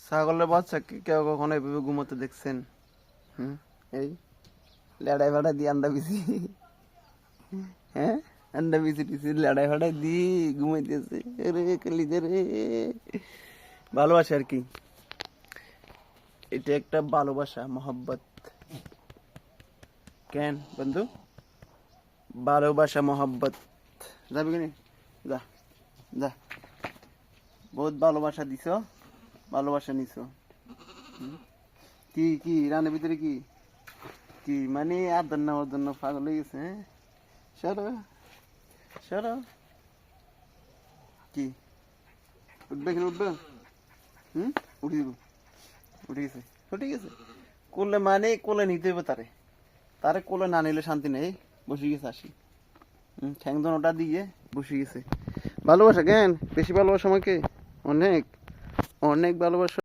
ছাগলের বাচ্চা কি কেউ কখনো এভাবে ঘুমোতে দেখছেন? এই লেড়াই ফাড়াই দিয়ে আন্ডা বিছি, হ্যাঁ আন্ডা বিছি টিছি লেড়াই ফাড়াই দি ঘুমাইতেছে। রে কালিজা রে, ভালোবাসা আর কি, এটা একটা ভালোবাসা, মহব্বত। কেন বন্ধু? ভালোবাসা মহব্বত। যাবি কিনে? যা যা, বহুত ভালোবাসা দিছ, ভালোবাসা নিছ। কি কি রানের ভিতরে কি কি মানে আদর নেওয়ার জন্য পাগল হয়ে গেছে? হ্যাঁ সরো সরো। কি উঠবে কিনা উঠবে? উঠে দিব, উঠে গেছে উঠে গেছে। কোলে মানে কোলে নিতে হবে তারে, তারে কোলে না নিলে শান্তি নেই। বসে গেছে আসি, ঠ্যাং ওটা দিয়ে বসে গেছে। ভালোবাসা কেন বেশি ভালোবাসা আমাকে? অনেক অনেক ভালোবাসা।